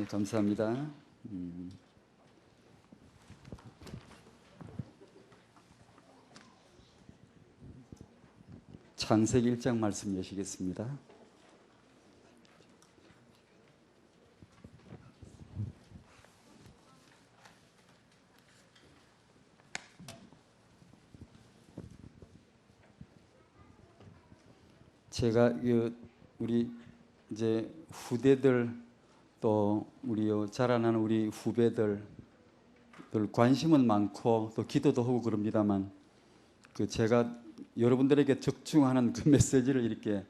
네, 감사합니다. 창세기 1장 말씀 여시겠습니다. 제가 우리 이제 후대들 또 우리 자라나는 우리 후배들 관심은 많고 또 기도도 하고 그럽니다만 제가 여러분들에게 적중하는 그 메시지를 이렇게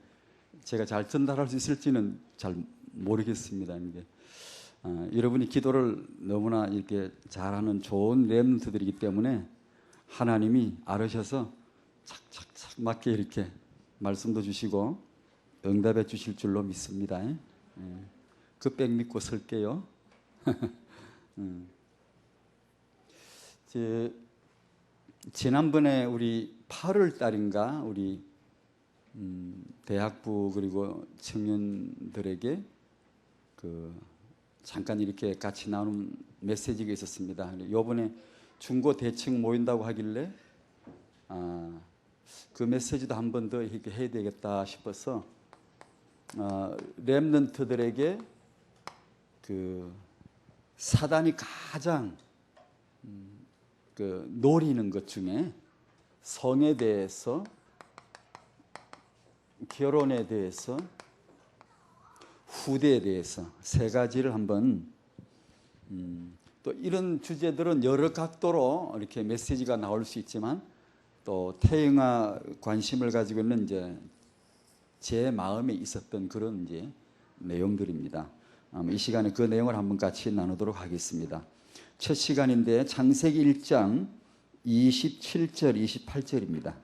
제가 잘 전달할 수 있을지는 잘 모르겠습니다. 이게 여러분이 기도를 너무나 이렇게 잘하는 좋은 렘넌트들이기 때문에 하나님이 알으셔서 착착착 맞게 이렇게 말씀도 주시고 응답해 주실 줄로 믿습니다. 그 백 믿고 설게요. 지난번에 우리 8월 달인가 우리 대학부 그리고 청년들에게 잠깐 이렇게 같이 나눈 메시지가 있었습니다. 이번에 중고 대책 모인다고 하길래 그 메시지도 한 번 더 이렇게 해야 되겠다 싶어서 렘넌트들에게 사단이 가장 노리는 것 중에 성에 대해서, 결혼에 대해서, 후대에 대해서 세 가지를 한번 또 이런 주제들은 여러 각도로 이렇게 메시지가 나올 수 있지만 또 태영아 관심을 가지고 있는 이제 제 마음에 있었던 그런 이제 내용들입니다. 이 시간에 그 내용을 한번 같이 나누도록 하겠습니다. 첫 시간인데 창세기 1장 27절 28절입니다.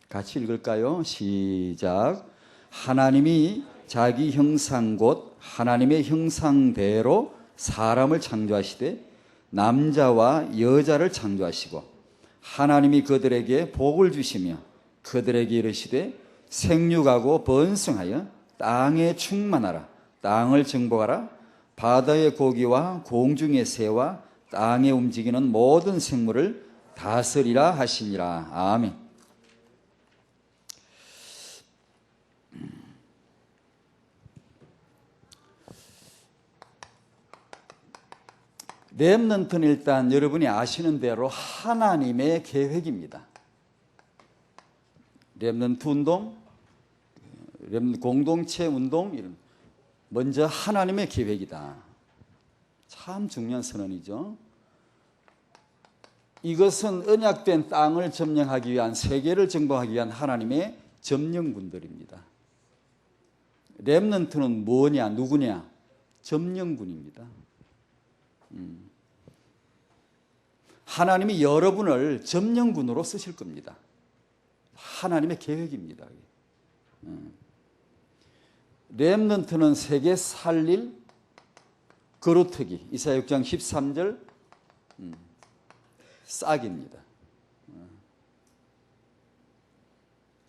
같이 읽을까요? 시작. 하나님이 자기 형상 곧 하나님의 형상대로 사람을 창조하시되 남자와 여자를 창조하시고 하나님이 그들에게 복을 주시며 그들에게 이르시되 생육하고 번성하여 땅에 충만하라. 땅을 정복하라. 바다의 고기와 공중의 새와 땅에 움직이는 모든 생물을 다스리라 하시니라. 아멘. 렘넌트는 일단 여러분이 아시는 대로 하나님의 계획입니다. 렘넌트 운동, 공동체 운동, 이런 먼저 하나님의 계획이다. 참 중요한 선언이죠. 이것은 언약된 땅을 점령하기 위한, 세계를 정복하기 위한 하나님의 점령군들입니다. 렘넌트는 뭐냐, 누구냐? 점령군입니다. 하나님이 여러분을 점령군으로 쓰실 겁니다. 하나님의 계획입니다. 렘넌트는 세계 살릴 거루터기, 이사야 6장 13절 싹입니다.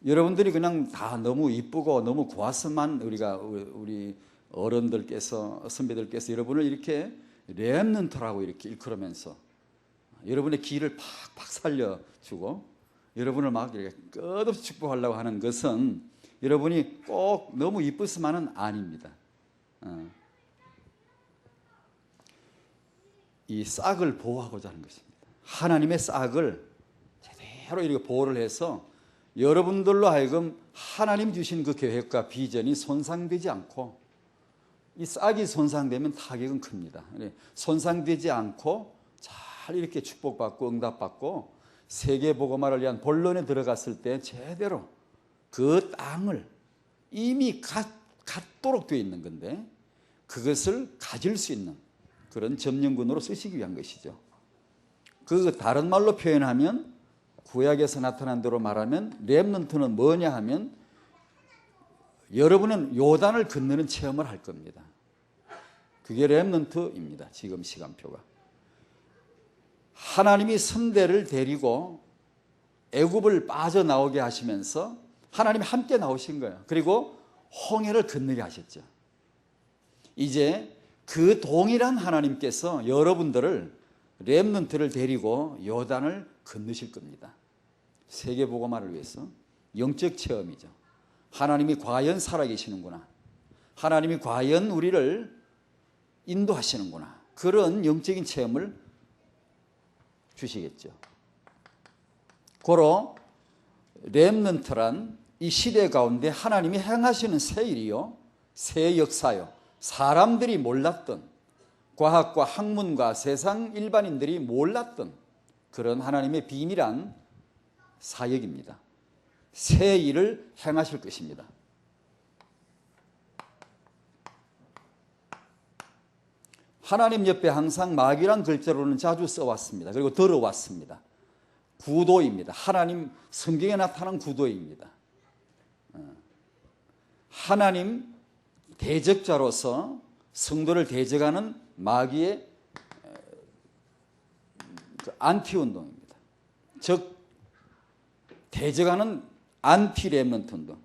여러분들이 그냥 다 너무 이쁘고 너무 고와서만 우리 어른들께서, 선배들께서 여러분을 이렇게 렘넌트라고 이렇게 일컬으면서 여러분의 길을 팍팍 살려주고 여러분을 막 이렇게 끝없이 축복하려고 하는 것은 여러분이 꼭 너무 이쁘서만은 아닙니다. 이 싹을 보호하고자 하는 것입니다. 하나님의 싹을 제대로 이렇게 보호를 해서 여러분들로 하여금 하나님 주신 그 계획과 비전이 손상되지 않고, 이 싹이 손상되면 타격은 큽니다. 손상되지 않고 잘 이렇게 축복받고 응답받고 세계 복음화를 위한 본론에 들어갔을 때 제대로 그 땅을 이미 갖도록 되어 있는 건데 그것을 가질 수 있는 그런 점령군으로 쓰시기 위한 것이죠. 다른 말로 표현하면, 구약에서 나타난 대로 말하면 렘넌트는 뭐냐 하면 여러분은 요단을 건너는 체험을 할 겁니다. 그게 렘넌트입니다. 지금 시간표가. 하나님이 선대를 데리고 애굽을 빠져나오게 하시면서 하나님이 함께 나오신 거예요. 그리고 홍해를 건너게 하셨죠. 이제 그 동일한 하나님께서 여러분들을 렘넌트를 데리고 요단을 건너실 겁니다. 세계복음화를 위해서 영적 체험이죠. 하나님이 과연 살아계시는구나. 하나님이 과연 우리를 인도하시는구나. 그런 영적인 체험을 주시겠죠. 고로 렘넌트란 이 시대 가운데 하나님이 행하시는 새 일이요, 새 역사요, 사람들이 몰랐던, 과학과 학문과 세상 일반인들이 몰랐던 그런 하나님의 비밀한 사역입니다. 새 일을 행하실 것입니다. 하나님 옆에 항상 마귀란 글자로는 자주 써왔습니다. 그리고 들어왔습니다. 구도입니다. 하나님 성경에 나타난 구도입니다. 하나님 대적자로서 성도를 대적하는 마귀의 안티운동입니다. 즉 대적하는 안티렘넌트 운동.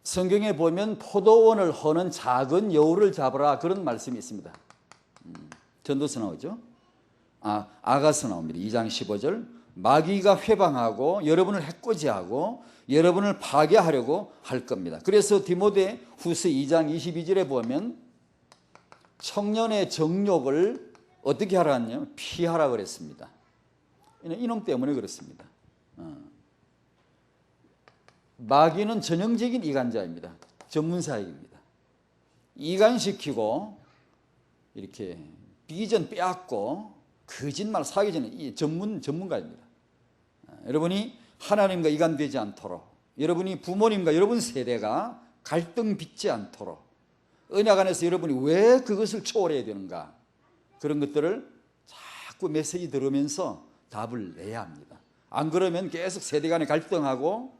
성경에 보면 포도원을 허는 작은 여우를 잡으라 그런 말씀이 있습니다. 전도서 나오죠. 아가서 나옵니다. 2장 15절. 마귀가 회방하고 여러분을 해코지하고 여러분을 파괴하려고 할 겁니다. 그래서 디모데 후서 2장 22절에 보면 청년의 정욕을 어떻게 하라냐? 피하라 그랬습니다. 이놈 때문에 그렇습니다. 마귀는 전형적인 이간자입니다. 전문사역입니다. 이간시키고 이렇게 비전 빼앗고 거짓말 사기자는 전문가입니다. 여러분이 하나님과 이간되지 않도록, 여러분이 부모님과 여러분 세대가 갈등 빚지 않도록, 언약 안에서 여러분이 왜 그것을 초월해야 되는가, 그런 것들을 자꾸 메시지 들으면서 답을 내야 합니다. 안 그러면 계속 세대 간의 갈등하고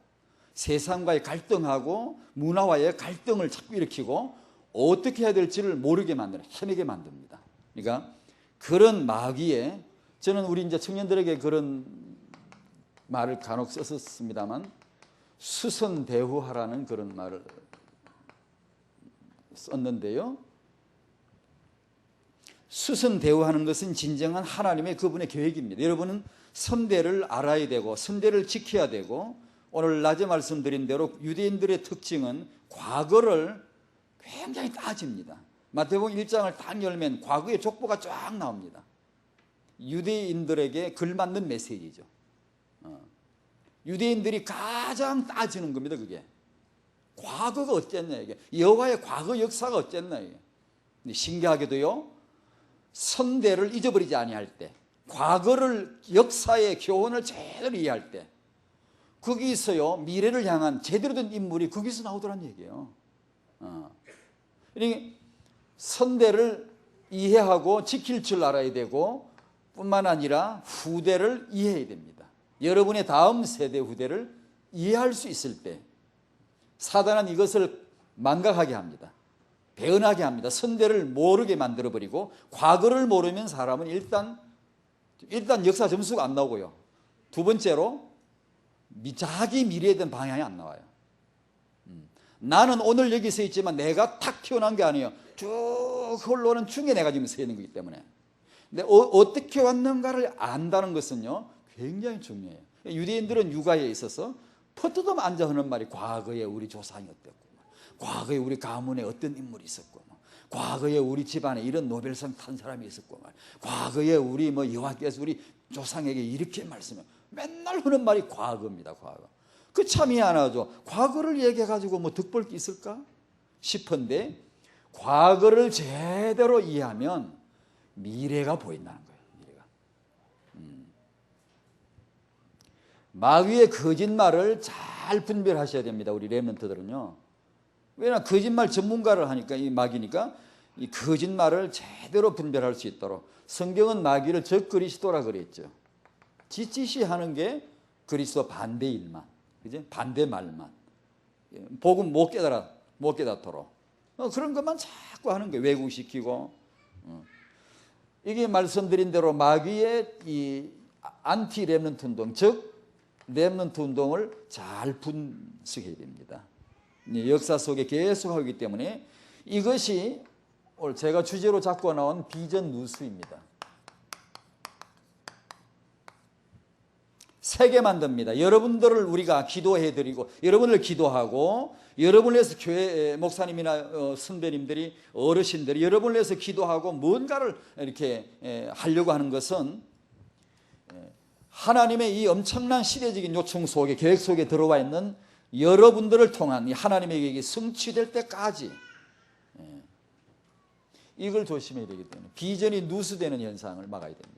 세상과의 갈등하고 문화와의 갈등을 자꾸 일으키고 어떻게 해야 될지를 모르게 만드는, 헤매게 만듭니다. 그러니까 그런 마귀에, 저는 우리 이제 청년들에게 그런 말을 간혹 썼습니다만 수선대후하라는 그런 말을 썼는데요. 수선대후하는 것은 진정한 하나님의 그분의 계획입니다. 여러분은 선대를 알아야 되고 선대를 지켜야 되고, 오늘 낮에 말씀드린 대로 유대인들의 특징은 과거를 굉장히 따집니다. 마태복음 1장을 딱 열면 과거의 족보가 쫙 나옵니다. 유대인들에게 걸맞는 메시지죠. 유대인들이 가장 따지는 겁니다. 그게 과거가 어쨌냐, 이게 여호와의 과거 역사가 어쨌냐. 이게. 근데 신기하게도요, 선대를 잊어버리지 아니할 때, 과거를, 역사의 교훈을 제대로 이해할 때, 거기서요 미래를 향한 제대로 된 인물이 거기서 나오더란 얘기예요. 그러니까 선대를 이해하고 지킬 줄 알아야 되고, 뿐만 아니라 후대를 이해해야 됩니다. 여러분의 다음 세대 후대를 이해할 수 있을 때 사단은 이것을 망각하게 합니다. 배은하게 합니다. 선대를 모르게 만들어버리고, 과거를 모르면 사람은 일단 역사 점수가 안 나오고요, 두 번째로 자기 미래에 대한 방향이 안 나와요. 나는 오늘 여기 서 있지만 내가 탁 튀어나온 게 아니에요. 쭉 흘러오는 중에 내가 지금 서 있는 거기 때문에. 근데 어떻게 왔는가를 안다는 것은요 굉장히 중요해요. 유대인들은 육아에 있어서 퍼뜨도 앉아 하는 말이 과거에 우리 조상이 어땠고, 과거에 우리 가문에 어떤 인물이 있었고, 과거에 우리 집안에 이런 노벨상 탄 사람이 있었고, 과거에 우리 여호와께서 우리 조상에게 이렇게 말씀해. 맨날 하는 말이 과거입니다. 과거. 그 참 이해 안 하죠. 과거를 얘기해가지고 득볼 게 있을까 싶은데, 과거를 제대로 이해하면 미래가 보인다는 거예요. 미래가. 마귀의 거짓말을 잘 분별하셔야 됩니다. 우리 렘넌트들은요. 왜냐, 거짓말 전문가를 하니까, 이 마귀니까 이 거짓말을 제대로 분별할 수 있도록 성경은 마귀를 적그리스도라 그랬죠. 지지시 하는 게 그리스도 반대일만, 그죠? 반대 말만, 복음 못 깨닫도록 그런 것만 자꾸 하는 게 왜곡시키고. 이게 말씀드린 대로 마귀의 이 안티 렘넌트 운동, 즉 렘넌트 운동을 잘 분석해야 됩니다. 역사 속에 계속 하기 때문에 이것이 오늘 제가 주제로 잡고 나온 비전 누수입니다. 세게 만듭니다. 여러분들을 우리가 기도해드리고 여러분을 기도하고 여러분을 위해서 교회 목사님이나 선배님들이 어르신들이 여러분을 위해서 기도하고 뭔가를 이렇게 하려고 하는 것은 하나님의 이 엄청난 시대적인 요청 속에 계획 속에 들어와 있는 여러분들을 통한 이 하나님의 계획이 성취될 때까지 이걸 조심해야 되기 때문에 비전이 누수되는 현상을 막아야 됩니다.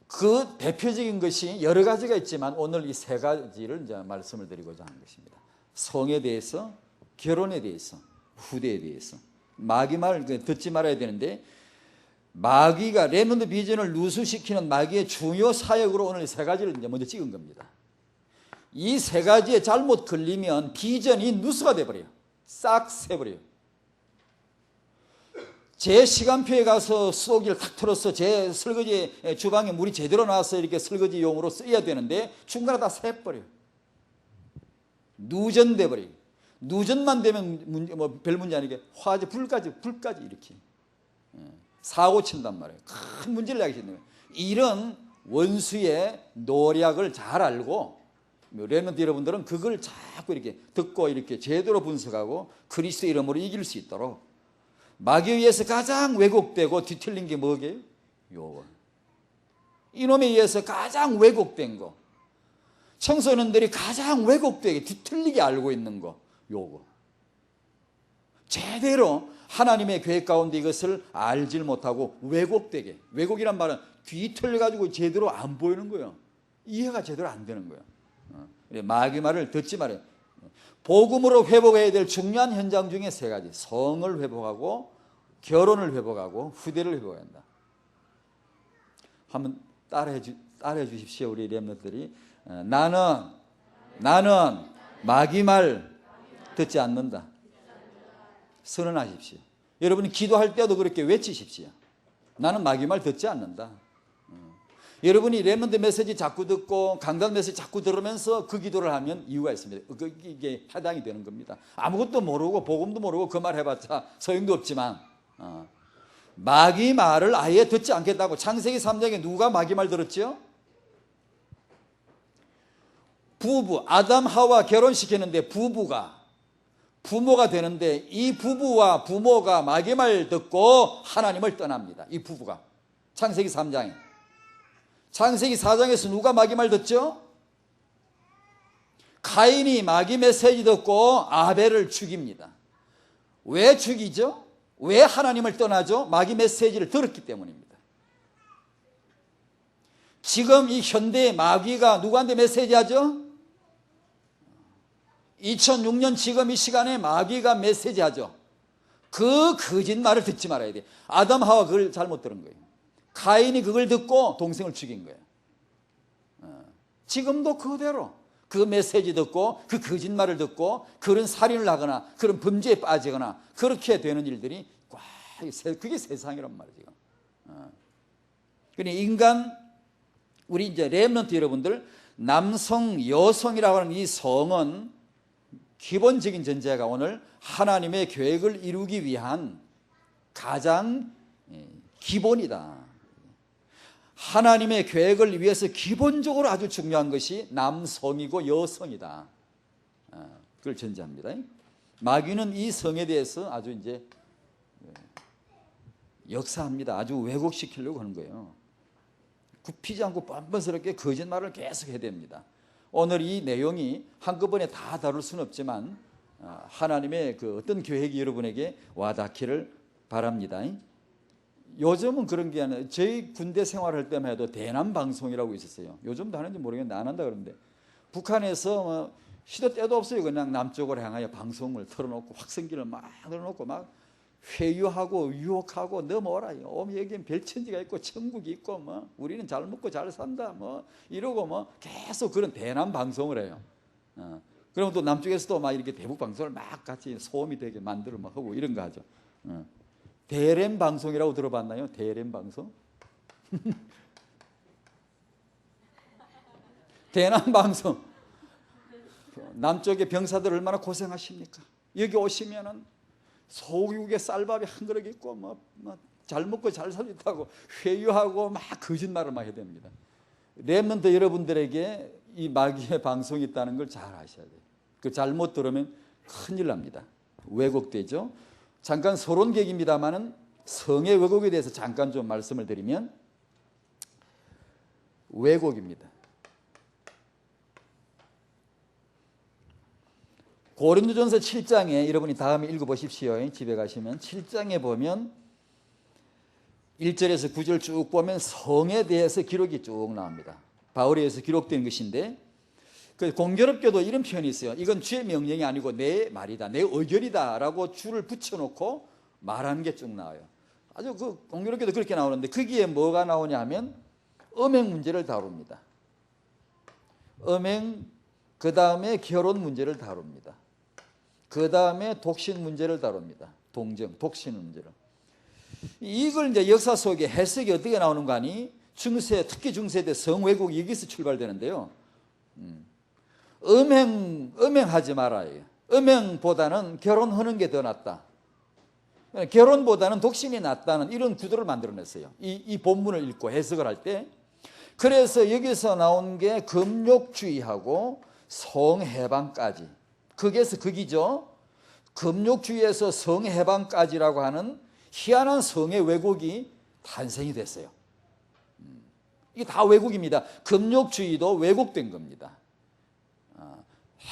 그 대표적인 것이 여러 가지가 있지만 오늘 이 세 가지를 이제 말씀을 드리고자 하는 것입니다. 성에 대해서, 결혼에 대해서, 후대에 대해서. 마귀 말 듣지 말아야 되는데 마귀가 렘넌트 비전을 누수시키는 마귀의 중요 사역으로 오늘 세 가지를 이제 먼저 찍은 겁니다. 이 세 가지에 잘못 걸리면 비전이 누수가 돼버려요. 싹 새버려요. 제 시간표에 가서 수도기를 탁 틀어서 제 설거지 주방에 물이 제대로 나와서 이렇게 설거지용으로 써야 되는데 중간에 다 새버려요. 누전돼 버려요. 누전만 되면 별 문제 아니게 화재 불까지 이렇게 사고 친단 말이에요. 큰 문제를 야기시는 거예요. 이런 원수의 노략을 잘 알고 렘넌트 여러분들은 그걸 자꾸 이렇게 듣고 이렇게 제대로 분석하고 그리스도 이름으로 이길 수 있도록 마귀에 의해서 가장 왜곡되고 뒤틀린 게 뭐게요? 요거. 이놈에 의해서 가장 왜곡된 거. 청소년들이 가장 왜곡되게 뒤틀리게 알고 있는 거. 요거. 제대로 하나님의 계획 가운데 이것을 알질 못하고 왜곡되게. 왜곡이란 말은 뒤틀려가지고 제대로 안 보이는 거예요. 이해가 제대로 안 되는 거예요. 마귀 말을 듣지 말아요. 복음으로 회복해야 될 중요한 현장 중에 세 가지. 성을 회복하고 결혼을 회복하고 후대를 회복해야 한다. 한번 따라해 주십시오. 우리 렘넌트들이. 나는 마귀 말 듣지 않는다. 선언하십시오. 여러분이 기도할 때도 그렇게 외치십시오. 나는 마귀 말 듣지 않는다. 여러분이 렘넌트 메시지 자꾸 듣고 강단 메시지 자꾸 들으면서 그 기도를 하면 이유가 있습니다. 이게 해당이 되는 겁니다. 아무것도 모르고 복음도 모르고 그 말 해봤자 소용도 없지만 마귀 말을 아예 듣지 않겠다고. 창세기 3장에 누가 마귀 말 들었죠? 부부 아담 하와 결혼시키는데 부모가 되는데 이 부부와 부모가 마귀 말 듣고 하나님을 떠납니다. 이 부부가 창세기 3장에. 창세기 4장에서 누가 마귀 말 듣죠? 가인이 마귀 메시지 듣고 아벨을 죽입니다. 왜 죽이죠? 왜 하나님을 떠나죠? 마귀 메시지를 들었기 때문입니다. 지금 이 현대의 마귀가 누구한테 메시지하죠? 2006년 지금 이 시간에 마귀가 메시지하죠. 그 거짓말을 듣지 말아야 돼. 아담 하와 그걸 잘못 들은 거예요. 가인이 그걸 듣고 동생을 죽인 거예요. 지금도 그대로 그 메시지 듣고 그 거짓말을 듣고 그런 살인을 하거나 그런 범죄에 빠지거나 그렇게 되는 일들이 그게 세상이란 말이에요. 그러니 인간 우리 이제 렘넌트 여러분들 남성 여성이라고 하는 이 성은 기본적인 전제가 오늘 하나님의 계획을 이루기 위한 가장 기본이다. 하나님의 계획을 위해서 기본적으로 아주 중요한 것이 남성이고 여성이다. 그걸 전제합니다. 마귀는 이 성에 대해서 아주 이제 역사합니다. 아주 왜곡시키려고 하는 거예요. 굽히지 않고 뻔뻔스럽게 거짓말을 계속 해야 됩니다. 오늘 이 내용이 한꺼번에 다 다룰 수는 없지만 하나님의 그 어떤 계획이 여러분에게 와닿기를 바랍니다. 요즘은 그런 게 아니라 저희 군대 생활할 때만 해도 대남방송이라고 있었어요. 요즘도 하는지 모르겠는데 안 한다 그러는데 북한에서 시도 때도 없어요. 그냥 남쪽으로 향하여 방송을 틀어놓고 확성기를 막 틀어놓고 막 회유하고 유혹하고 넘어오라. 여기엔 별천지가 있고 천국이 있고 뭐 우리는 잘 먹고 잘 산다 뭐 이러고 뭐 계속 그런 대남 방송을 해요. 그럼 또 남쪽에서도 막 이렇게 대북 방송을 막 같이 소음이 되게 만들어 막 하고 이런 거 하죠. 대렘 방송이라고 들어봤나요? 대렘 방송? 대남 방송. 남쪽의 병사들 얼마나 고생하십니까? 여기 오시면은 소고기국에 쌀밥이 한 그릇 있고 잘 먹고 잘 살겠다고 회유하고 막 거짓말을 막 해야 됩니다. 렘넌트 여러분들에게 이 마귀의 방송이 있다는 걸 잘 아셔야 돼요. 그 잘못 들으면 큰일 납니다. 왜곡되죠. 잠깐 서론객입니다만은 성의 왜곡에 대해서 잠깐 좀 말씀을 드리면, 왜곡입니다. 고린도전서 7장에 여러분이 다음에 읽어보십시오. 집에 가시면 7장에 보면 1절에서 9절 쭉 보면 성에 대해서 기록이 쭉 나옵니다. 바울에 의해서 기록된 것인데, 그 공교롭게도 이런 표현이 있어요. 이건 주의 명령이 아니고 내 말이다, 내 의견이다 라고 주를 붙여놓고 말하는 게 쭉 나와요. 아주 그 공교롭게도 그렇게 나오는데, 거기에 뭐가 나오냐 하면 음행 문제를 다룹니다. 음행, 그 다음에 결혼 문제를 다룹니다. 그 다음에 독신 문제를 다룹니다. 동정, 독신 문제를. 이걸 이제 역사 속에 해석이 어떻게 나오는 거 아니? 중세, 특히 중세대 성왜곡이 여기서 출발되는데요. 음행하지 말아요. 음행보다는 결혼하는 게 더 낫다. 결혼보다는 독신이 낫다는 이런 구도를 만들어냈어요. 이 본문을 읽고 해석을 할 때. 그래서 여기서 나온 게 금욕주의하고 성해방까지. 거기에서 거기죠. 금욕주의에서 성해방까지라고 하는 희한한 성의 왜곡이 탄생이 됐어요. 이게 다 왜곡입니다. 금욕주의도 왜곡된 겁니다.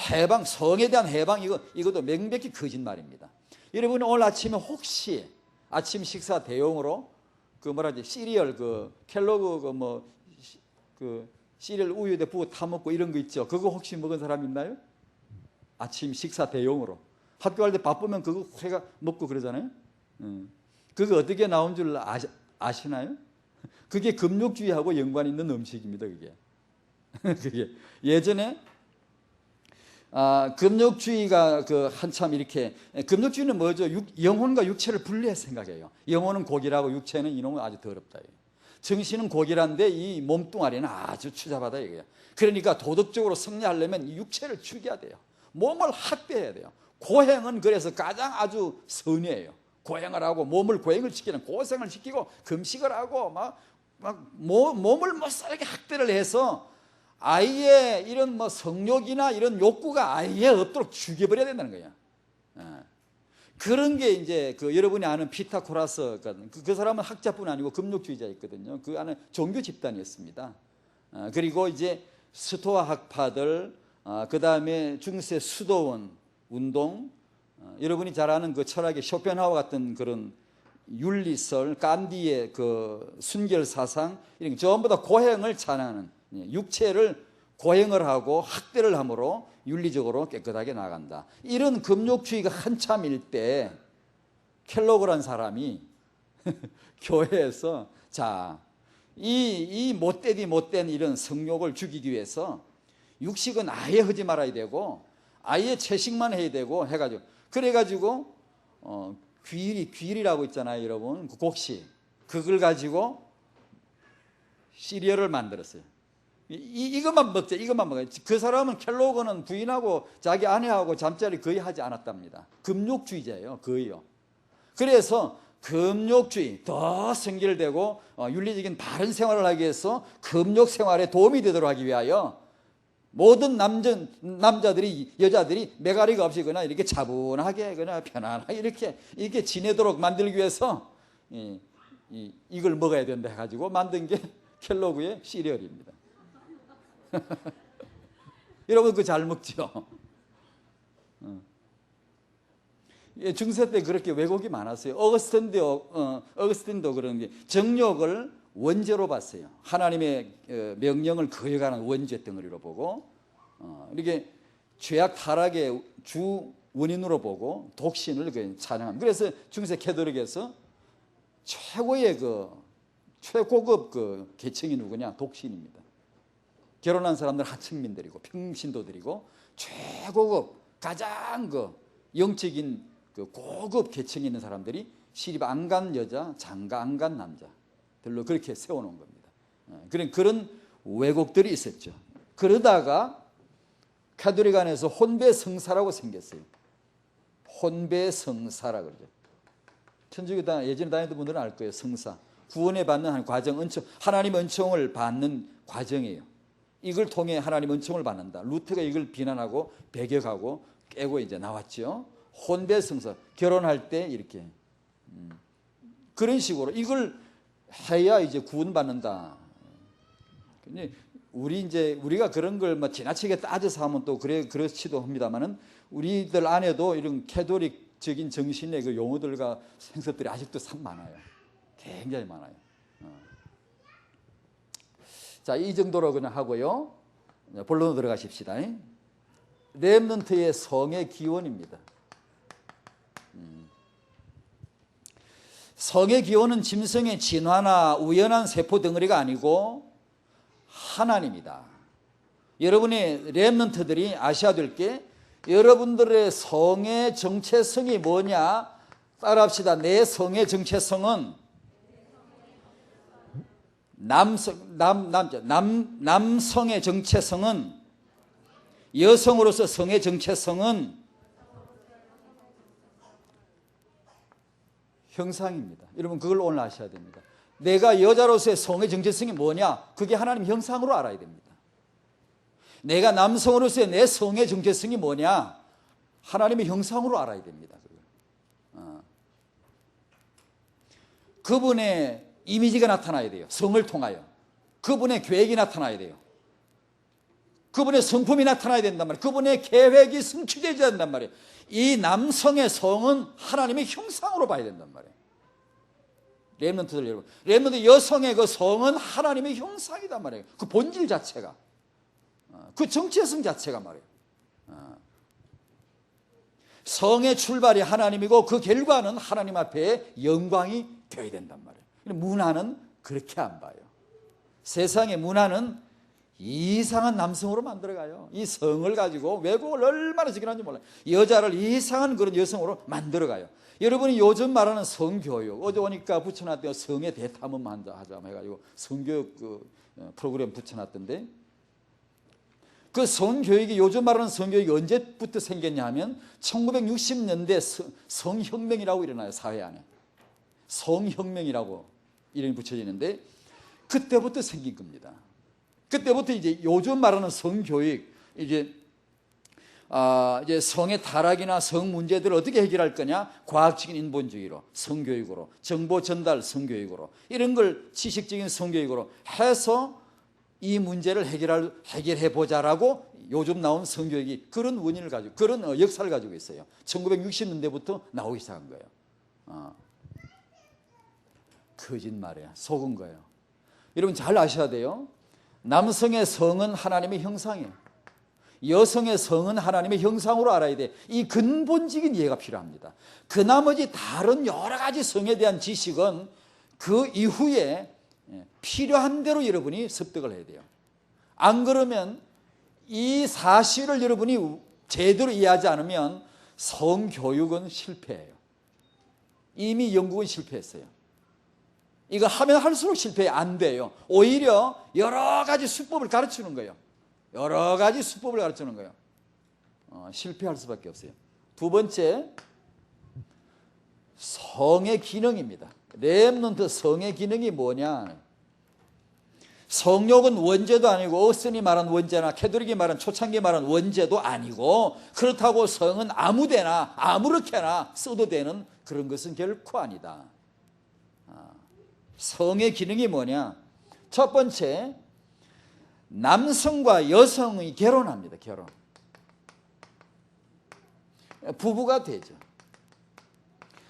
해방, 성에 대한 해방, 이것도 명백히 거짓말입니다. 여러분 오늘 아침에 혹시 아침 식사 대용으로 시리얼, 켈로그 시리얼 우유에 부어 타먹고 이런 거 있죠. 그거 혹시 먹은 사람 있나요? 아침 식사 대용으로. 학교 갈 때 바쁘면 그거 회가 먹고 그러잖아요. 그거 어떻게 나온 줄 아시나요? 그게 금욕주의하고 연관 있는 음식입니다. 그게 예전에 금욕주의가 한참 이렇게, 금욕주의는 뭐죠? 영혼과 육체를 분리해 생각해요. 영혼은 고기라고 육체는 이놈은 아주 더럽다. 정신은 고기란데 이 몸뚱아리는 아주 추잡하다 이거예요. 그러니까 도덕적으로 승리하려면 이 육체를 죽여야 돼요. 몸을 학대해야 돼요. 고행은 그래서 가장 아주 선이에요. 고행을 하고 몸을 고행을 시키는 고생을 시키고 금식을 하고 몸을 못 살게 학대를 해서 아예 이런 성욕이나 이런 욕구가 아예 없도록 죽여버려야 된다는 거예요. 그런 게 이제 여러분이 아는 피타고라스, 그 사람은 학자뿐 아니고 금욕주의자였거든요. 그 안에 종교 집단이었습니다. 그리고 이제 스토아 학파들, 그 다음에 중세 수도원 운동, 여러분이 잘 아는 그 철학의 쇼펜하우어 같은 그런 윤리설, 간디의 그 순결 사상, 이런 게 전부 다 고행을 찬양하는, 육체를 고행을 하고 학대를 함으로 윤리적으로 깨끗하게 나간다. 이런 금욕주의가 한참일 때 켈로그란 사람이 교회에서 이 못된 이런 성욕을 죽이기 위해서 육식은 아예 하지 말아야 되고 아예 채식만 해야 되고 해가지고, 그래가지고 귀일이라고 있잖아요, 여러분. 곡식, 그걸 가지고 시리얼을 만들었어요. 이것만 먹자, 이것만 먹어요. 그 사람은 켈로그는 부인하고 자기 아내하고 잠자리 거의 하지 않았답니다. 금욕주의자예요, 거의요. 그래서 금욕주의 더 성결되고 윤리적인 바른 생활을 하기 위해서 금욕 생활에 도움이 되도록 하기 위하여 모든 남자들이, 여자들이 매가리가 없이 그냥 이렇게 차분하게 그냥 편안하게 이렇게 지내도록 만들기 위해서 이걸 먹어야 된다 해가지고 만든 게 켈로그의 시리얼입니다. 여러분 그거 잘 먹죠? 중세 때 그렇게 왜곡이 많았어요. 어거스틴도 그런 게 정욕을 원죄로 봤어요. 하나님의 명령을 거역하는 원죄 덩어리로 보고, 이렇게 죄악 타락의 주 원인으로 보고 독신을 찬양합니다. 그래서 중세 캐톨릭에서 최고의 최고급 계층이 누구냐? 독신입니다. 결혼한 사람들 하층민들이고 평신도들이고 최고급 가장 영적인 고급 계층이 있는 사람들이 시집 안 간 여자, 장가 안 간 남자들로 그렇게 세워놓은 겁니다. 그런 왜곡들이 있었죠. 그러다가 가톨릭 안에서 혼배성사라고 생겼어요. 혼배성사라 그러죠. 천주교 예전에 다니던 분들은 알 거예요. 성사. 구원에 받는 한 과정, 은총, 하나님 은총을 받는 과정이에요. 이걸 통해 하나님 은총을 받는다. 루터가 이걸 비난하고 배격하고 깨고 이제 나왔죠. 혼배성사. 결혼할 때 이렇게 그런 식으로 이걸 해야 이제 구원받는다. 우리가 그런 걸 뭐 지나치게 따져서 하면 또 그렇지도 합니다만은 우리들 안에도 이런 캐톨릭적인 정신의 그 용어들과 생섭들이 아직도 참 많아요. 굉장히 많아요. 자, 이 정도로 그냥 하고요. 본론으로 들어가십시다. 렘넌트의 성의 기원입니다. 성의 기원은 짐승의 진화나 우연한 세포 덩어리가 아니고 하나님이다. 여러분의 렘넌트들이 아셔야 될 게 여러분들의 성의 정체성이 뭐냐? 따라합시다. 내 성의 정체성은 남성의 정체성은, 여성으로서 성의 정체성은 형상입니다. 여러분 그걸 오늘 아셔야 됩니다. 내가 여자로서의 성의 정체성이 뭐냐? 그게 하나님 형상으로 알아야 됩니다. 내가 남성으로서의 내 성의 정체성이 뭐냐? 하나님의 형상으로 알아야 됩니다. 그분의 이미지가 나타나야 돼요. 성을 통하여. 그분의 계획이 나타나야 돼요. 그분의 성품이 나타나야 된단 말이에요. 그분의 계획이 성취되어야 된단 말이에요. 이 남성의 성은 하나님의 형상으로 봐야 된단 말이에요. 렘넌트들 여러분, 렘넌트 여성의 그 성은 하나님의 형상이단 말이에요. 그 본질 자체가, 그 정체성 자체가 말이에요. 성의 출발이 하나님이고 그 결과는 하나님 앞에 영광이 되어야 된단 말이에요. 문화는 그렇게 안 봐요. 세상의 문화는 이상한 남성으로 만들어가요. 이 성을 가지고 왜곡을 얼마나 지켜하는지 몰라요. 여자를 이상한 그런 여성으로 만들어가요. 여러분이 요즘 말하는 성교육, 어제 오니까 붙여놨대요. 성의 대탐험 하자 해가지고 성교육 프로그램 붙여놨던데, 그 성교육이, 요즘 말하는 성교육이 언제부터 생겼냐 하면 1960년대 성혁명이라고 일어나요. 사회 안에 성혁명이라고 이름이 붙여지는데, 그때부터 생긴 겁니다. 그때부터 이제 요즘 말하는 성교육, 이제 성의 타락이나 성 문제들을 어떻게 해결할 거냐? 과학적인 인본주의로, 성교육으로, 정보 전달 성교육으로, 이런 걸 지식적인 성교육으로 해서 이 문제를 해결해 보자라고 요즘 나온 성교육이 그런 원인을 가지고, 그런 역사를 가지고 있어요. 1960년대부터 나오기 시작한 거예요. 거짓말이야. 속은 거예요. 여러분 잘 아셔야 돼요. 남성의 성은 하나님의 형상이에요. 여성의 성은 하나님의 형상으로 알아야 돼. 이 근본적인 이해가 필요합니다. 그 나머지 다른 여러 가지 성에 대한 지식은 그 이후에 필요한 대로 여러분이 습득을 해야 돼요. 안 그러면 이 사실을 여러분이 제대로 이해하지 않으면 성교육은 실패해요. 이미 영국은 실패했어요. 이거 하면 할수록 실패 안 돼요. 오히려 여러 가지 수법을 가르치는 거예요. 여러 가지 수법을 가르치는 거예요. 실패할 수밖에 없어요. 두 번째, 성의 기능입니다. 렘넌트 성의 기능이 뭐냐? 성욕은 원죄도 아니고, 어슨이 말한 원죄나 캐톨릭이 말한, 초창기 말한 원죄도 아니고, 그렇다고 성은 아무데나 아무렇게나 써도 되는 그런 것은 결코 아니다. 성의 기능이 뭐냐? 첫 번째, 남성과 여성이 결혼합니다. 결혼. 부부가 되죠.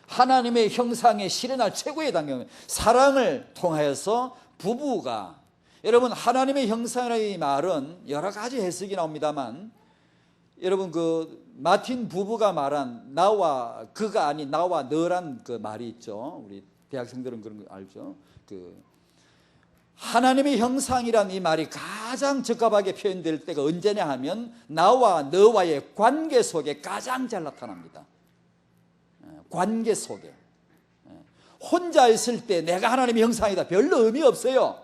하나님의 형상에 실현할 최고의 단계는 사랑을 통하여서 부부가, 여러분 하나님의 형상이라는 이 말은 여러 가지 해석이 나옵니다만, 여러분 그 마틴 부부가 말한 나와 그가 아닌 나와 너란 그 말이 있죠. 우리 대학생들은 그런 거 알죠. 하나님의 형상이란 이 말이 가장 적합하게 표현될 때가 언제냐 하면 나와 너와의 관계 속에 가장 잘 나타납니다. 관계 속에. 혼자 있을 때 내가 하나님의 형상이다 별로 의미 없어요.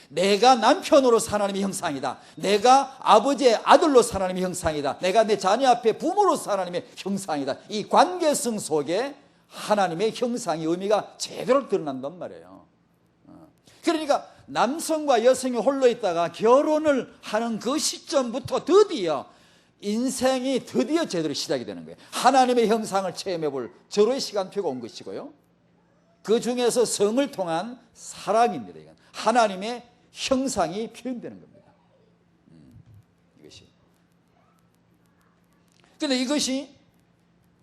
내가 남편으로서 하나님의 형상이다. 내가 아버지의 아들로서 하나님의 형상이다. 내가 내 자녀 앞에 부모로서 하나님의 형상이다. 이 관계성 속에 하나님의 형상의 의미가 제대로 드러난단 말이에요. 그러니까 남성과 여성이 홀로 있다가 결혼을 하는 그 시점부터 드디어 인생이 드디어 제대로 시작이 되는 거예요. 하나님의 형상을 체험해 볼 절호의 시간표가 온 것이고요. 그 중에서 성을 통한 사랑입니다. 이건 하나님의 형상이 표현되는 겁니다. 이것이. 그런데 이것이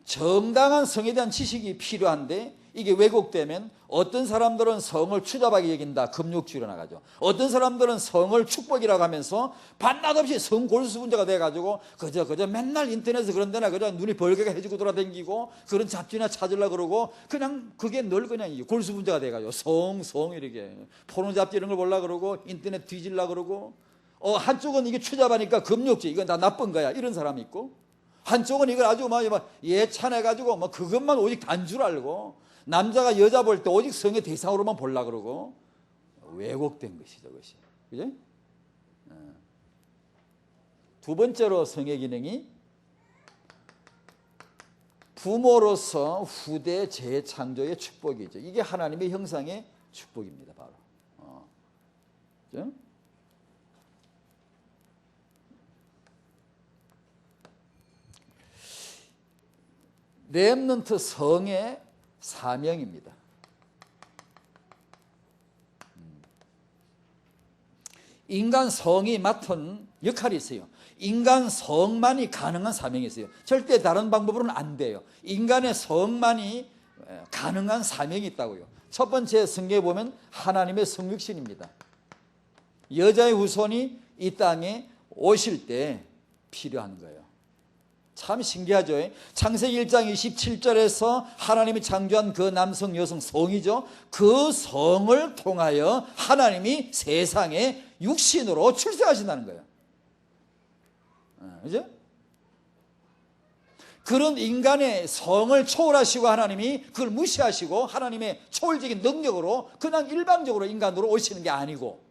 정당한 성에 대한 지식이 필요한데 이게 왜곡되면 어떤 사람들은 성을 추잡하게 여긴다. 금욕주의로 나가죠. 어떤 사람들은 성을 축복이라고 하면서 반낮없이 성 골수분자가 돼가지고 그저 맨날 인터넷에 그런 데나 그저 눈이 벌게가 해지고 돌아다니고 그런 잡지나 찾으려고 그러고 그냥 그게 늘 그냥 골수분자가 돼가지고 성 이렇게 포르노 잡지 이런 걸 보려고 그러고 인터넷 뒤질려고 그러고 한쪽은 이게 추잡하니까 금욕주의 이건 다 나쁜 거야 이런 사람이 있고 한쪽은 이걸 아주 막 예찬해가지고 뭐 그것만 오직 단 줄 알고 남자가 여자 볼 때 오직 성의 대상으로만 보려고 그러고 왜곡된 것이죠, 그것이. 그죠? 두 번째로 성의 기능이 부모로서 후대 재창조의 축복이죠. 이게 하나님의 형상의 축복입니다, 바로. 그죠? 렘넌트 성의 사명입니다. 인간 성이 맡은 역할이 있어요. 인간 성만이 가능한 사명이 있어요. 절대 다른 방법으로는 안 돼요. 인간의 성만이 가능한 사명이 있다고요. 첫 번째 성경에 보면 하나님의 성육신입니다. 여자의 후손이 이 땅에 오실 때 필요한 거예요. 참 신기하죠. 창세기 1장 27절에서 하나님이 창조한 그 남성 여성 성이죠. 그 성을 통하여 하나님이 세상에 육신으로 출생하신다는 거예요. 그죠? 그런 인간의 성을 초월하시고 하나님이 그걸 무시하시고 하나님의 초월적인 능력으로 그냥 일방적으로 인간으로 오시는 게 아니고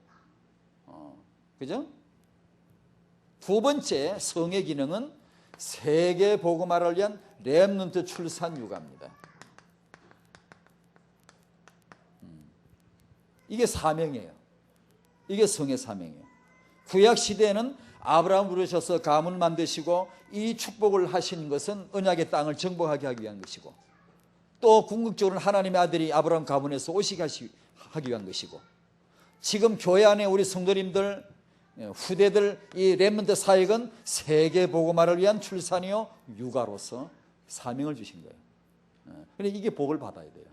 그죠? 두 번째 성의 기능은 세계 복음화를 위한 렘넌트 출산 육아입니다. 이게 사명이에요. 이게 성의 사명이에요. 구약 시대에는 아브라함 부르셔서 가문을 만드시고 이 축복을 하신 것은 언약의 땅을 정복하게 하기 위한 것이고 또 궁극적으로는 하나님의 아들이 아브라함 가문에서 오시게 하기 위한 것이고 지금 교회 안에 우리 성도님들 후대들 이 렘넌트 사역은 세계 복음화를 위한 출산이요 육아로서 사명을 주신 거예요. 그런데 이게 복을 받아야 돼요.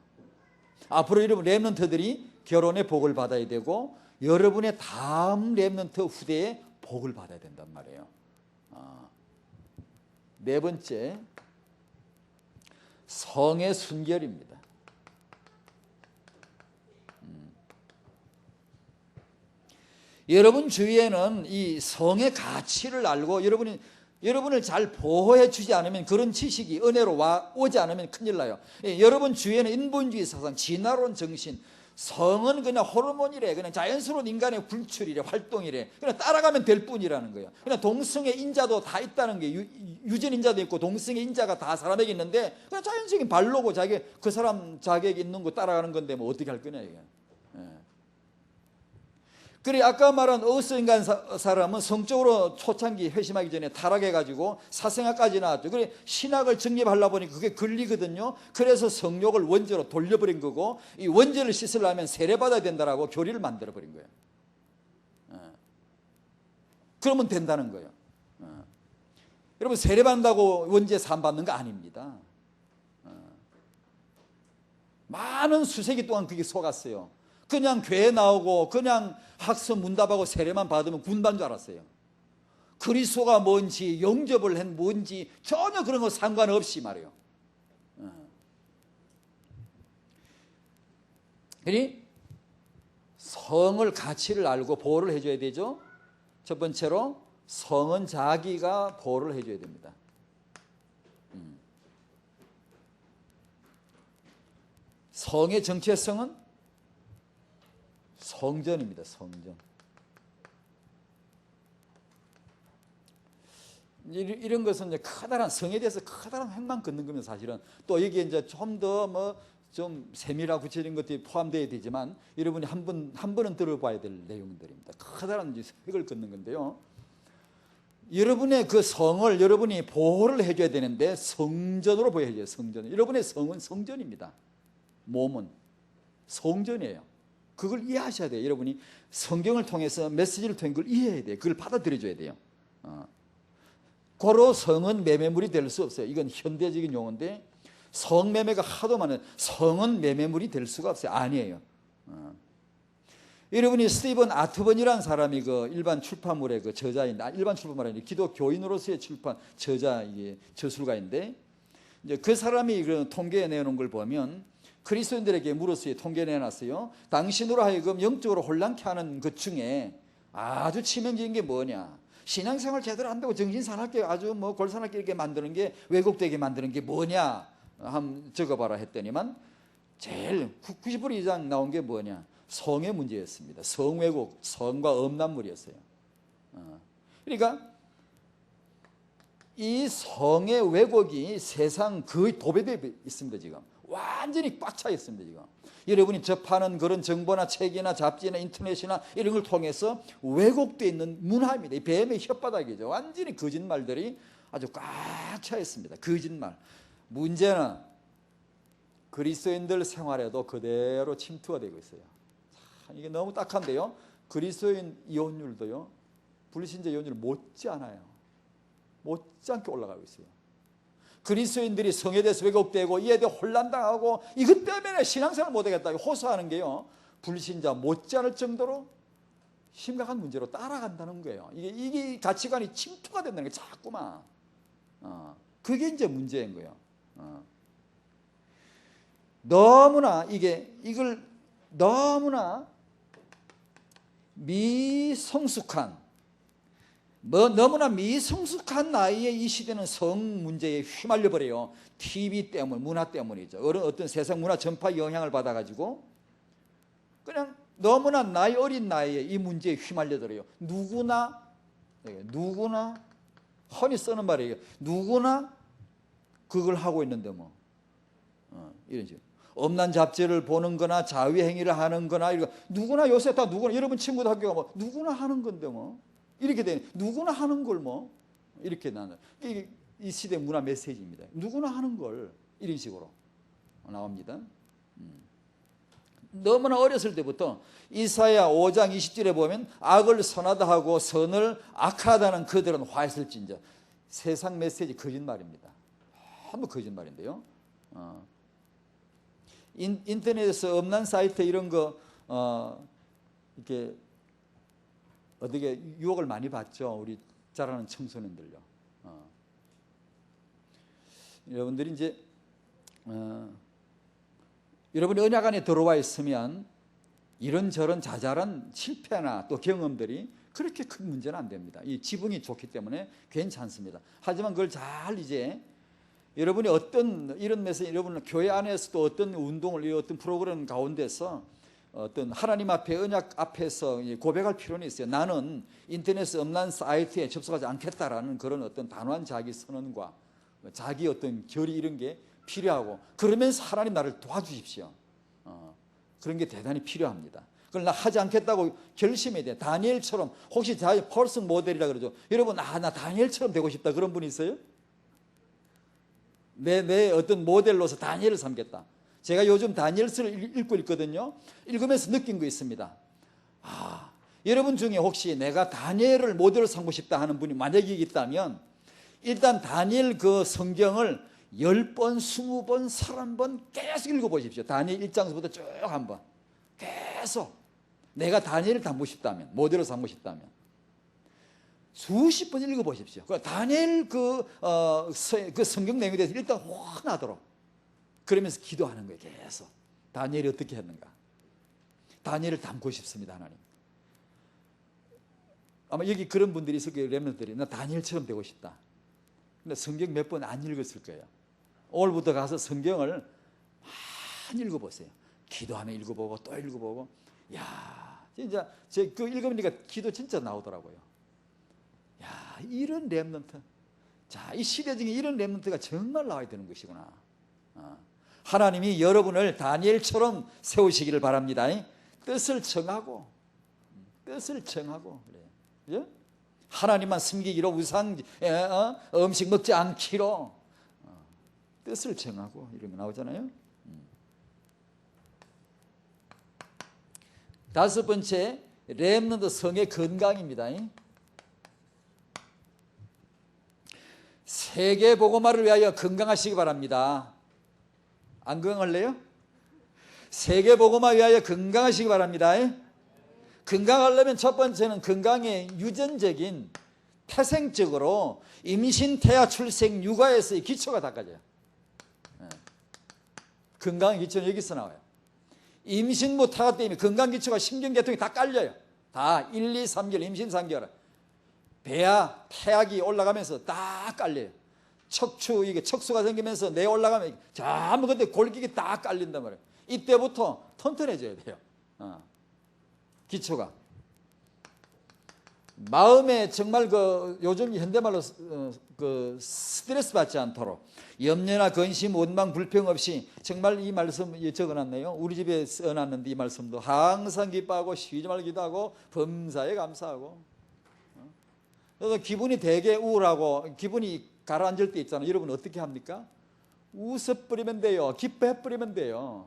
앞으로 여러분 렘넌트들이 결혼의 복을 받아야 되고 여러분의 다음 렘넌트 후대에 복을 받아야 된단 말이에요. 네 번째 성의 순결입니다. 여러분 주위에는 이 성의 가치를 알고 여러분을 잘 보호해 주지 않으면 그런 지식이 은혜로 오지 않으면 큰일 나요. 여러분 주위에는 인본주의 사상, 진화론 정신, 성은 그냥 호르몬이래, 그냥 자연스러운 인간의 굴출이래, 활동이래, 그냥 따라가면 될 뿐이라는 거예요. 그냥 동성애 인자도 다 있다는 게 유전 인자도 있고 동성애 인자가 다 사람에게 있는데 그냥 자연적인 발로고 그 사람 자격이 있는 거 따라가는 건데 뭐 어떻게 할 거냐 이게. 그래 아까 말한 어스인간 사람은 성적으로 초창기 회심하기 전에 타락해가지고 사생아까지 나왔죠. 그래 신학을 정립하려고 보니까 그게 걸리거든요. 그래서 성욕을 원죄로 돌려버린 거고 이 원죄를 씻으려면 세례받아야 된다라고 교리를 만들어버린 거예요. 그러면 된다는 거예요. 여러분 세례받는다고 원죄 사함받는 거 아닙니다. 많은 수세기 동안 그게 속았어요. 그냥 교회 나오고 그냥 학습 문답하고 세례만 받으면 군반 줄 알았어요. 그리스도가 뭔지 영접을 한 뭔지 전혀 그런 거 상관없이 말이에요. 그러니 성을 가치를 알고 보호를 해줘야 되죠. 첫 번째로 성은 자기가 보호를 해줘야 됩니다. 성의 정체성은 성전입니다. 성전. 이런 것은 이제 커다란 성에 대해서 커다란 획만 긋는 겁니다. 사실은 또 여기에 이제 좀 더 좀 세밀하고 구체적인 것들이 포함되어야 되지만 여러분이 한 번은 들어봐야 될 내용들입니다. 커다란 획을 긋는 건데요. 여러분의 그 성을 여러분이 보호를 해줘야 되는데 성전으로 보여야죠. 성전. 여러분의 성은 성전입니다. 몸은 성전이에요. 그걸 이해하셔야 돼요. 여러분이 성경을 통해서 메시지를 통해 그걸 이해해야 돼요. 그걸 받아들여줘야 돼요. 고로 성은 매매물이 될 수 없어요. 이건 현대적인 용어인데 성매매가 하도 많은 성은 매매물이 될 수가 없어요. 아니에요. 여러분이 스티븐 아트번이라는 사람이 그 일반 출판물의 그 저자인데, 일반 출판물이 아니라 기독교인으로서의 출판 저자, 이게 저술가인데, 이제 그 사람이 그 통계에 내놓은 걸 보면 그리스도인들에게 물었어요. 통계 내놨어요. 당신으로 하여금 영적으로 혼란케 하는 것 중에 아주 치명적인 게 뭐냐? 신앙생활 제대로 안 되고 정신 사납게 아주 골사납게 이렇게 만드는 게, 왜곡되게 만드는 게 뭐냐? 한번 적어봐라 했더니만 제일 90% 이상 나온 게 뭐냐? 성의 문제였습니다. 성왜곡, 성과 음란물이었어요. 그러니까 이 성의 왜곡이 세상 거의 도배되어 있습니다. 지금 완전히 꽉 차 있습니다. 지금 여러분이 접하는 그런 정보나 책이나 잡지나 인터넷이나 이런 걸 통해서 왜곡되어 있는 문화입니다. 이 뱀의 혓바닥이죠. 완전히 거짓말들이 아주 꽉 차 있습니다. 거짓말. 문제는 그리스도인들 생활에도 그대로 침투가 되고 있어요. 참 이게 너무 딱한데요. 그리스도인 이혼율도요, 불신자 이혼율 못지않아요. 못지않게 올라가고 있어요. 그리스도인들이 성에 대해서 왜곡되고 이에 대해 혼란당하고 이것 때문에 신앙생활 못하겠다 호소하는 게요, 불신자 못지않을 정도로 심각한 문제로 따라간다는 거예요. 이게 가치관이 침투가 된다는 게 자꾸만. 그게 이제 문제인 거예요. 너무나 이걸 너무나 미성숙한, 너무나 미성숙한 나이에 이 시대는 성 문제에 휘말려 버려요. TV 때문, 문화 때문이죠. 어떤 세상 문화 전파 영향을 받아가지고 그냥 너무나 나이 어린 나이에 이 문제에 휘말려들어요. 누구나 흔히 쓰는 말이에요. 누구나 그걸 하고 있는데 이런 식으로 음란 잡지를 보는 거나 자위 행위를 하는 거나 이거 누구나 요새 다 누구나, 여러분 친구도 학교가 누구나 하는 건데 이렇게 되는, 누구나 하는 걸 이렇게 나는 이 시대 문화 메시지입니다. 누구나 하는 걸 이런 식으로 나옵니다. 너무나 어렸을 때부터 이사야 5장 20절에 보면 악을 선하다 하고 선을 악하다는 그들은 화했을진저. 세상 메시지 거짓말입니다. 전부 거짓말인데요. 인터넷에서 음란 사이트 이런 거 이렇게 어떻게 유혹을 많이 받죠. 우리 자라는 청소년들요. 여러분들이 이제 여러분이 언약 안에 들어와 있으면 이런저런 자잘한 실패나 또 경험들이 그렇게 큰 문제는 안 됩니다. 이 지붕이 좋기 때문에 괜찮습니다. 하지만 그걸 잘 이제 여러분이 어떤 이런 메시지, 여러분 교회 안에서도 어떤 운동을, 어떤 프로그램 가운데서 어떤 하나님 앞에, 언약 앞에서 고백할 필요는 있어요. 나는 인터넷 음란 사이트에 접속하지 않겠다라는 그런 어떤 단호한 자기 선언과 자기 어떤 결의 이런 게 필요하고, 그러면서 하나님 나를 도와주십시오. 그런 게 대단히 필요합니다. 그걸 나 하지 않겠다고 결심해야 돼요. 다니엘처럼, 혹시 자기 퍼슨 모델이라 그러죠. 여러분, 나 다니엘처럼 되고 싶다 그런 분 있어요? 내 어떤 모델로서 다니엘을 삼겠다. 제가 요즘 다니엘서를 읽고 있거든요. 읽으면서 느낀 거 있습니다. 여러분 중에 혹시 내가 다니엘을 모델로 삼고 싶다 하는 분이 만약에 있다면 일단 다니엘 그 성경을 10번, 20번, 30번 계속 읽어보십시오. 다니엘 1장부터 쭉 한번 계속 내가 다니엘을 닮고 싶다면, 모델로 삼고 싶다면 수십 번 읽어보십시오. 다니엘 그 성경 내용에 대해서 일단 훤하도록 그러면서 기도하는 거예요. 계속 다니엘이 어떻게 했는가, 다니엘을 닮고 싶습니다. 하나님. 아마 여기 그런 분들이 있을 거예요. 렘넌트들이 나 다니엘처럼 되고 싶다. 근데 성경 몇 번 안 읽었을 거예요. 오늘부터 가서 성경을 많이 읽어보세요. 기도하며 읽어보고 또 읽어보고, 야 진짜 그 읽으니까 기도 진짜 나오더라고요. 야 이런 렘넌트, 자, 이 시대 중에 이런 렘넌트가 정말 나와야 되는 것이구나. 하나님이 여러분을 다니엘처럼 세우시기를 바랍니다. 뜻을 정하고 그래요. 하나님만 섬기기로 우상 음식 먹지 않기로 뜻을 정하고 이런 거 나오잖아요. 다섯 번째, 렘넌트 성의 건강입니다. 세계 복음화를 위하여 건강하시기 바랍니다. 안 건강할래요? 세계 복음화 위하여 건강하시기 바랍니다. 건강하려면 첫 번째는 건강의 유전적인 태생적으로 임신, 태아, 출생, 육아에서의 기초가 닦아져요. 건강의 기초는 여기서 나와요. 임신부 태아 때문에 건강 기초가 신경계통이 다 깔려요. 다 1, 2, 3개월 임신 3개월 배아 태아기 올라가면서 다 깔려요. 척추 이게 척수가 생기면서 내 올라가면 전부 그때 골격이 다 깔린단 말이에요. 이때부터 튼튼해져야 돼요. 기초가 마음에 정말 요즘 현대말로 스트레스 받지 않도록 염려나 근심, 원망, 불평 없이 정말 이 말씀 적어놨네요. 우리 집에 써놨는데 이 말씀도 항상 기뻐하고 쉬지 말고 기도하고 범사에 감사하고. 그래서 기분이 되게 우울하고 기분이 가라앉을 때 있잖아요. 여러분 어떻게 합니까? 웃어버리면 돼요. 기뻐해버리면 돼요.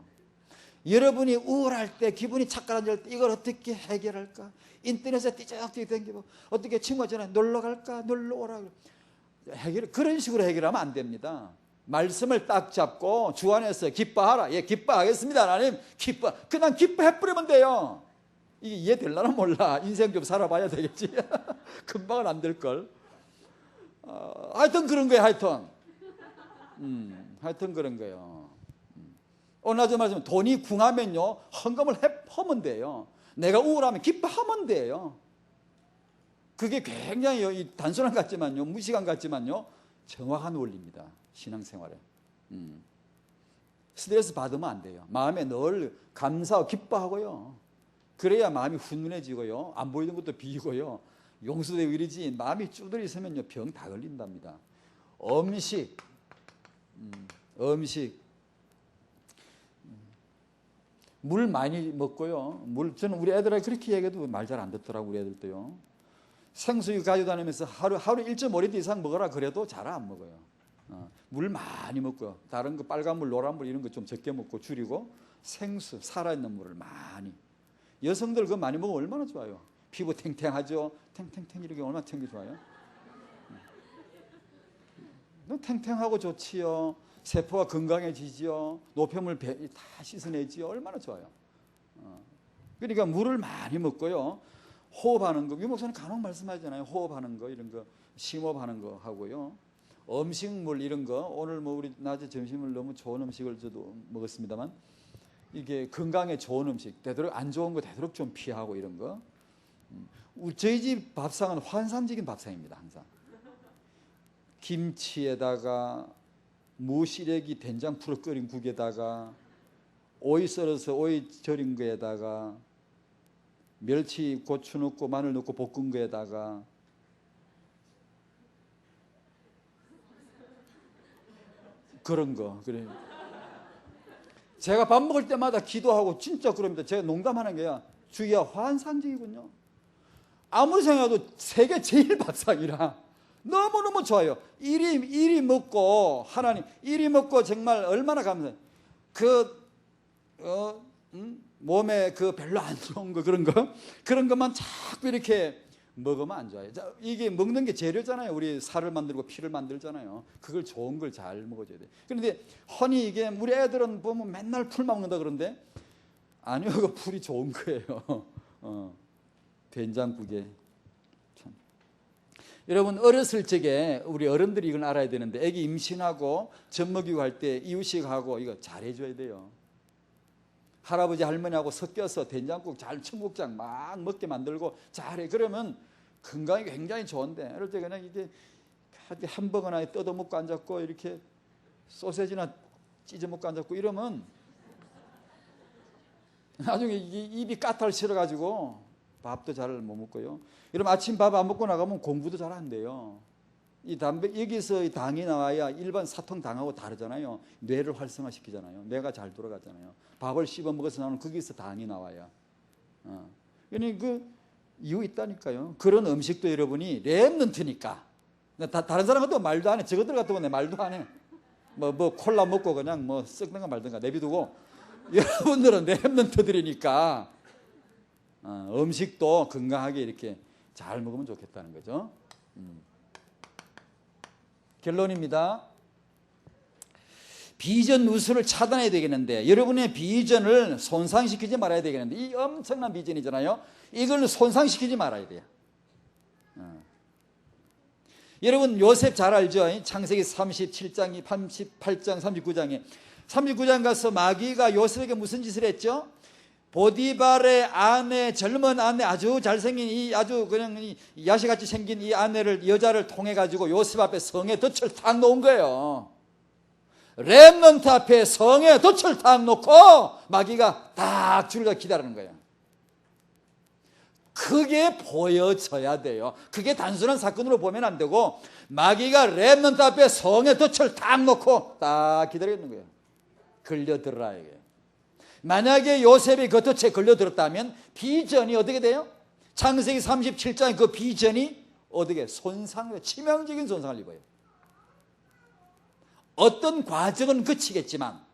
여러분이 우울할 때 기분이 착 가라앉을 때 이걸 어떻게 해결할까? 인터넷에 띠적띠적 댕기고 어떻게 친구가 전화 놀러 갈까? 놀러 오라. 그런 식으로 해결하면 안 됩니다. 말씀을 딱 잡고 주 안에서 기뻐하라. 예, 기뻐하겠습니다. 하나님 기뻐. 그냥 기뻐해버리면 돼요. 이게 이해될라나 몰라. 인생 좀 살아봐야 되겠지. 금방은 안 될걸. 하여튼 그런 거예요. 하여튼 그런 거예요. 오늘 나중에 말씀 돈이 궁하면요 헌금을 하면 돼요. 내가 우울하면 기뻐하면 돼요. 그게 굉장히 단순한 것 같지만요, 무식한 것 같지만요, 정확한 원리입니다. 신앙생활에. 스트레스 받으면 안 돼요. 마음에 늘 감사하고 기뻐하고요. 그래야 마음이 훈훈해지고요. 안 보이는 것도 비고요. 용서되고 이러지 마음이 쭈들이 있으면요 병 다 걸린답니다. 음식. 물 많이 먹고요. 저는 우리 애들한테 그렇게 얘기해도 말 잘 안 듣더라고 우리 애들도요. 생수유 가지고 다니면서 하루 1.5리터 이상 먹어라 그래도 잘 안 먹어요. 물 많이 먹고요. 다른 거 빨간물, 노란물 이런 거 좀 적게 먹고 줄이고 생수, 살아있는 물을 많이. 여성들 그거 많이 먹으면 얼마나 좋아요. 피부 탱탱하죠. 탱탱탱 이렇게 얼마나 탱기 좋아요. 탱탱하고 좋지요. 세포가 건강해지지요. 노폐물 다 씻어내지요. 얼마나 좋아요. 그러니까 물을 많이 먹고요. 호흡하는 거. 유목사님 간혹 말씀하잖아요. 호흡하는 거 이런 거 심호흡하는 거 하고요. 음식물 이런 거 오늘 우리 낮에 점심을 너무 좋은 음식을 저도 먹었습니다만 이게 건강에 좋은 음식 되도록 안 좋은 거 되도록 좀 피하고 이런 거. 저희 집 밥상은 환상적인 밥상입니다. 항상 김치에다가 무시래기 된장 풀어 끓인 국에다가 오이 썰어서 오이 절인 거에다가 멸치 고추 넣고 마늘 넣고 볶은 거에다가 그런 거. 그래. 제가 밥 먹을 때마다 기도하고 진짜 그럽니다. 제가 농담하는 게야. 주기가 환상적이군요. 아무리 생각해도 세계 제일 밥상이라 너무너무 좋아요. 이리 먹고 하나님 이리 먹고 정말 얼마나 감사해요. 몸에 별로 안 좋은 거 그런 것만 자꾸 이렇게 먹으면 안 좋아요. 이게 먹는 게 재료잖아요. 우리 살을 만들고 피를 만들잖아요. 그걸 좋은 걸 잘 먹어줘야 돼요. 그런데 흔히 이게 우리 애들은 보면 맨날 풀만 먹는다 그러는데 아니요, 그 풀이 좋은 거예요. 된장국에. 참. 여러분 어렸을 적에 우리 어른들이 이걸 알아야 되는데 애기 임신하고 젖먹이고 할 때 이유식하고 이거 잘해줘야 돼요. 할아버지 할머니하고 섞여서 된장국 잘 청국장 막 먹게 만들고 잘해. 그러면 건강이 굉장히 좋은데 이럴 때 그냥 이게 햄버거나 뜯어 먹고 앉았고 이렇게 소세지나 찢어 먹고 앉았고 이러면 나중에 입이 까탈 싫어가지고 밥도 잘 못 먹고요. 이러면 아침 밥 안 먹고 나가면 공부도 잘 안 돼요. 이 담배 여기서 이 당이 나와야 일반 사통 당하고 다르잖아요. 뇌를 활성화시키잖아요. 뇌가 잘 돌아가잖아요. 밥을 씹어 먹어서 나오는 거기서 당이 나와야. 그러니 그 이유 있다니까요. 그런 음식도 여러분이 렘넌트니까. 다른 사람은 또 말도 안 해. 저것들 같은 건 말도 안 해. 뭐 콜라 먹고 그냥 뭐 썩든가 말든가 내비두고 여러분들은 렘넌트들이니까 음식도 건강하게 이렇게 잘 먹으면 좋겠다는 거죠. 결론입니다. 비전 누수를 차단해야 되겠는데 여러분의 비전을 손상시키지 말아야 되겠는데 이 엄청난 비전이잖아요. 이걸 손상시키지 말아야 돼요. 여러분 요셉 잘 알죠? 창세기 37장, 38장, 39장 가서 마귀가 요셉에게 무슨 짓을 했죠? 보디발의 아내, 젊은 아내, 아주 잘생긴 이 아주 그냥 야시같이 생긴 이 아내를 여자를 통해 가지고 요셉 앞에 성에 덫을 탁 놓은 거예요. 렘넌트 앞에 성에 덫을 탁 놓고 마귀가 딱 줄을 기다리는 거예요. 그게 보여져야 돼요. 그게 단순한 사건으로 보면 안 되고 마귀가 렘넌트 앞에 성에 덫을 탁 놓고 딱 기다리는 거예요. 걸려들어라 이게. 만약에 요셉이 그 덫에 걸려들었다면 비전이 어떻게 돼요? 창세기 37장의 그 비전이 어떻게 치명적인 손상을 입어요. 어떤 과정은 거치겠지만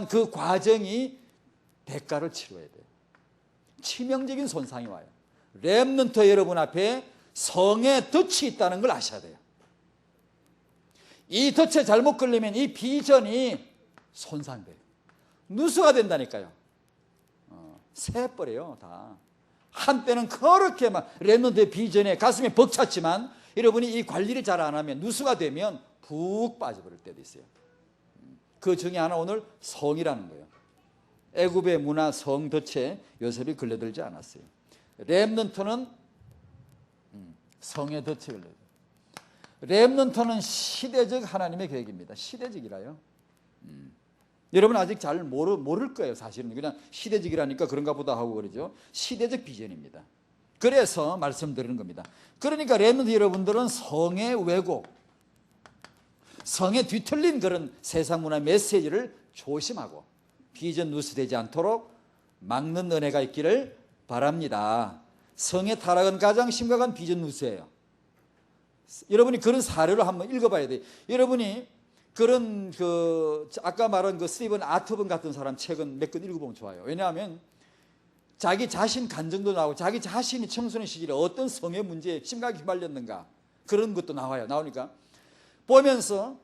그 과정이 대가를 치러야 돼요. 치명적인 손상이 와요. 렘넌트 여러분 앞에 성의 덫이 있다는 걸 아셔야 돼요. 이 덫에 잘못 걸리면 이 비전이 손상돼요. 누수가 된다니까요. 새버려요 다. 한때는 그렇게 막 렘넌트의 비전에 가슴이 벅찼지만 여러분이 이 관리를 잘 안 하면 누수가 되면 푹 빠져버릴 때도 있어요. 그 중에 하나 오늘 성이라는 거예요. 애굽의 문화 성 덫에 요셉이 걸려들지 않았어요. 렘넌트는 성의 덫에 걸려요. 렘넌트는 시대적 하나님의 계획입니다. 시대적이라요. 여러분 아직 잘 모를 거예요. 사실은 그냥 시대적이라니까 그런가 보다 하고 그러죠. 시대적 비전입니다. 그래서 말씀드리는 겁니다. 그러니까 렘넌트 여러분들은 성의 왜곡, 성에 뒤틀린 그런 세상 문화 메시지를 조심하고 비전 누수되지 않도록 막는 은혜가 있기를 바랍니다. 성의 타락은 가장 심각한 비전 누수예요. 여러분이 그런 사례를 한번 읽어봐야 돼요. 여러분이 그런 아까 말한 스티븐 아트번 같은 사람 책은 몇 권 읽어보면 좋아요. 왜냐하면 자기 자신 간증도 나오고 자기 자신이 청소년 시절에 어떤 성의 문제에 심각하게 휘말렸는가 그런 것도 나오니까 보면서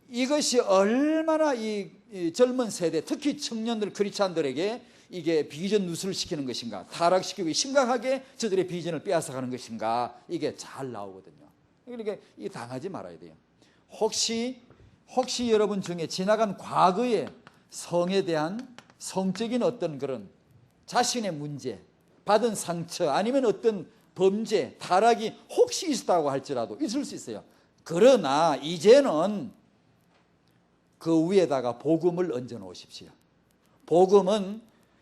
이것이 얼마나 이 젊은 세대 특히 청년들 크리스찬들에게 이게 비전 누수를 시키는 것인가 타락시키고 심각하게 저들의 비전을 빼앗아가는 것인가 이게 잘 나오거든요. 그러니까 이 당하지 말아야 돼요. 혹시 여러분 중에 지나간 과거의 성에 대한 성적인 어떤 그런 자신의 문제, 받은 상처 아니면 어떤 범죄, 타락이 혹시 있었다고 할지라도 있을 수 있어요. 그러나 이제는 그 위에다가 복음을 얹어 놓으십시오.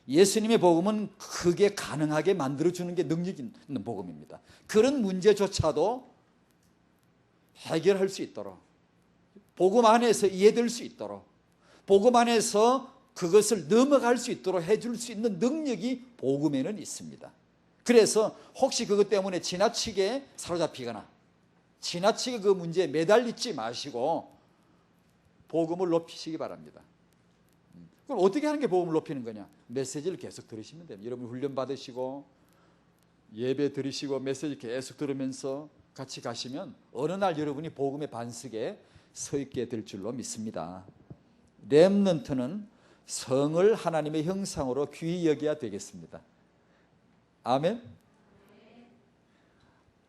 예수님의 복음은 그게 가능하게 만들어주는 게 능력 있는 복음입니다. 그런 문제조차도 해결할 수 있도록 복음 안에서 이해될 수 있도록 복음 안에서 그것을 넘어갈 수 있도록 해줄 수 있는 능력이 복음에는 있습니다. 그래서 혹시 그것 때문에 지나치게 사로잡히거나 지나치게 그 문제에 매달리지 마시고 복음을 높이시기 바랍니다. 그럼 어떻게 하는 게 복음을 높이는 거냐? 메시지를 계속 들으시면 됩니다. 여러분 훈련 받으시고 예배 들으시고 메시지 계속 들으면서 같이 가시면 어느 날 여러분이 복음의 반석에 서 있게 될 줄로 믿습니다. 렘넌트는 성을 하나님의 형상으로 귀히 여겨야 되겠습니다. 아멘.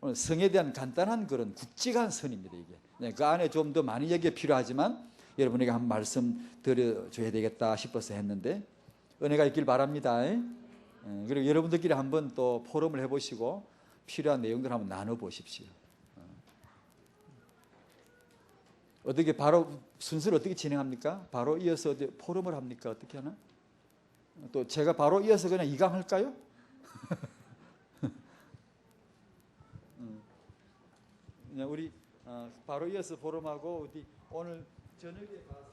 오늘 성에 대한 간단한 그런 굵직한 선입니다. 이게 그 안에 좀 더 많은 얘기가 필요하지만 여러분에게 한 말씀 드려줘야 되겠다 싶어서 했는데 은혜가 있길 바랍니다. 그리고 여러분들끼리 한번 또 포럼을 해보시고 필요한 내용들 한번 나눠보십시오. 어떻게 바로 순서를 어떻게 진행합니까? 바로 이어서 포럼을 합니까? 어떻게 하나? 또 제가 바로 이어서 그냥 이강할까요? 우리 바로 이어서 보름하고 어디 오늘 저녁에 가서